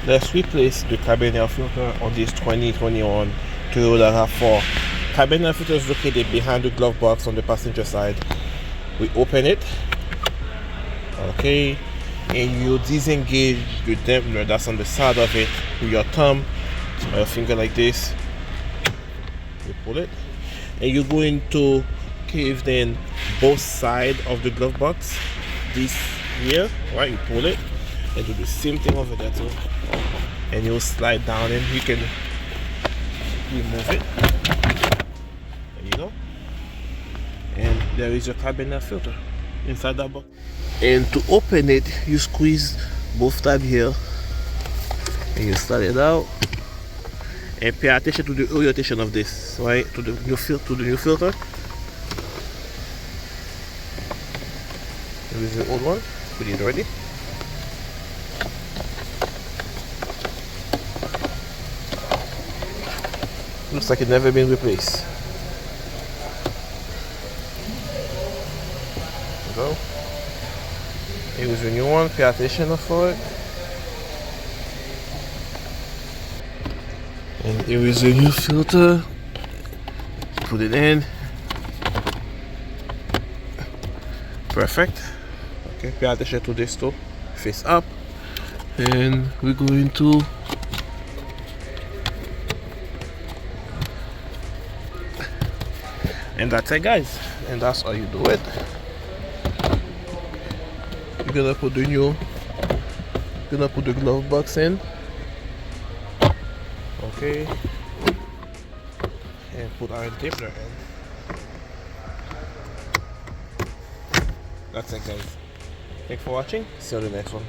Let's replace the cabin air filter on this 2021 Toyota Rav4. Cabin air filter is located behind the glove box on the passenger side. We open it, okay, and you disengage the dampener that's on the side of it with your thumb or your finger like this. You pull it, and you're going to cave in both sides of the glove box. This here, right? You pull it, and do the same thing over there too, and you'll slide down, and you can remove it. There you go. And there is your cabin air filter inside that box. And to open it, you squeeze both tabs here, and you slide it out. And pay attention to the orientation of this, right? To the new filter. This is the old one. Put it ready. Looks like it never been replaced. There you go. Here is the new one. Pay attention for it. And here is a new filter. Put it in. Perfect. Okay, pay attention to this too. Face up. And we're going to and that's it, guys. And that's how you do it. You're gonna put the glove box in. Okay, and put our dampener in. That's it, guys. Thanks for watching. See you on the next one.